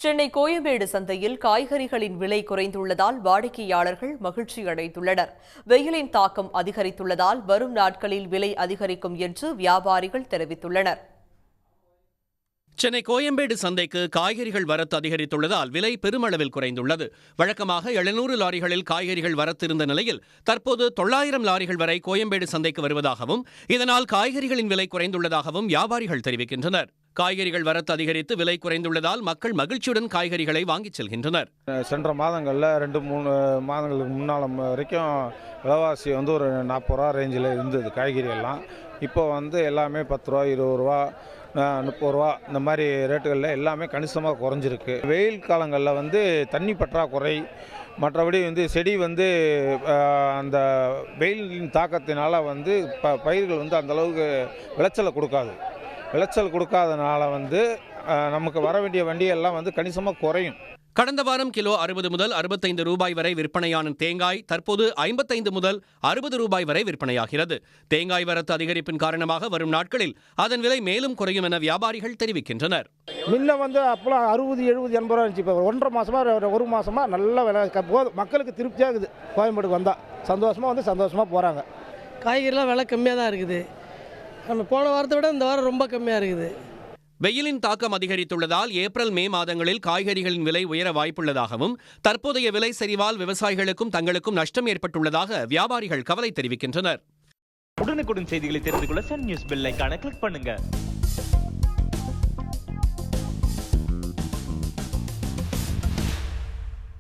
சென்னை கோயம்பேடு சந்தையில் காய்கறிகளின் விலை குறைந்துள்ளதால் வாடிக்கையாளர்கள் மகிழ்ச்சி அடைந்துள்ளனர். வெயிலின் தாக்கம் அதிகரித்துள்ளதால் வரும் நாட்களில் விலை அதிகரிக்கும் என்று வியாபாரிகள் தெரிவித்துள்ளனர். சென்னை கோயம்பேடு சந்தைக்கு காய்கறிகள் வரத்து அதிகரித்துள்ளதால் விலை பெருமளவில் குறைந்துள்ளது. வழக்கமாக 700 லாரிகளில் காய்கறிகள் வரத்து இருந்த நிலையில் தற்போது 900 லாரிகள் வரை கோயம்பேடு சந்தைக்கு வருவதாகவும் இதனால் காய்கறிகளின் விலை குறைந்துள்ளதாகவும் வியாபாரிகள் தெரிவிக்கின்றனர். காய்கறிகள் வரத்து அதிகரித்து விலை குறைந்துள்ளதால் மக்கள் மகிழ்ச்சியுடன் காய்கறிகளை வாங்கிச் செல்கின்றனர். சென்ற மாதங்களில் 2-3 மாதங்களுக்கு முன்னால் வரைக்கும் விலைவாசி ஒரு 40 ரூபா ரேஞ்சில் இருந்தது காய்கறி எல்லாம். இப்போ எல்லாமே 10 ரூபா, 20 ரூபா, 30 ரூபா இந்த மாதிரி ரேட்டுகளில் எல்லாமே கணிசமாக குறைஞ்சிருக்கு. வெயில் காலங்களில் தண்ணி பற்றாக்குறை, மற்றபடி செடி அந்த வெயிலின் தாக்கத்தினால பயிர்கள் அந்தளவுக்கு விளைச்சலை கொடுக்காது. விளைச்சல் கொடுக்காதனால நமக்கு வர வேண்டிய வண்டியெல்லாம் கணிசமாக குறையும். கடந்த வாரம் கிலோ 60 முதல் 65 ரூபாய் வரை விற்பனையான தேங்காய் தற்போது 55 முதல் 60 ரூபாய் வரை விற்பனையாகிறது. தேங்காய் வரத்து அதிகரிப்பின் காரணமாக வரும் நாட்களில் அதன் விலை மேலும் குறையும் என வியாபாரிகள் தெரிவிக்கின்றனர். முன்ன அப்போலாம் 60, 70, 80 ரூபா இருந்துச்சு. இப்போ 1.5 மாசமா 1 மாசமா நல்ல விலை மக்களுக்கு திருப்தியாகுது. கோயம்பேடுக்கு வந்தால் சந்தோஷமாக போகிறாங்க. காய்கறிலாம் விலை கம்மியாக தான் இருக்குது. நம்ம போன வாரத்தை விட இந்த வாரம் ரொம்ப கம்மியாக இருக்குது. வெயிலின் தாக்கம் அதிகரித்துள்ளதால் ஏப்ரல், மே மாதங்களில் காய்கறிகளின் விலை உயர வாய்ப்புள்ளதாகவும் தற்போதைய விலை சரிவால் விவசாயிகளுக்கும் தங்களுக்கும் நஷ்டம் ஏற்பட்டுள்ளதாக வியாபாரிகள் கவலை தெரிவிக்கின்றனர். உடனுக்குடன் செய்திகளை தெரிந்து கொள்ள சன் நியூஸ் பெல் ஐகானை கிளிக் பண்ணுங்க.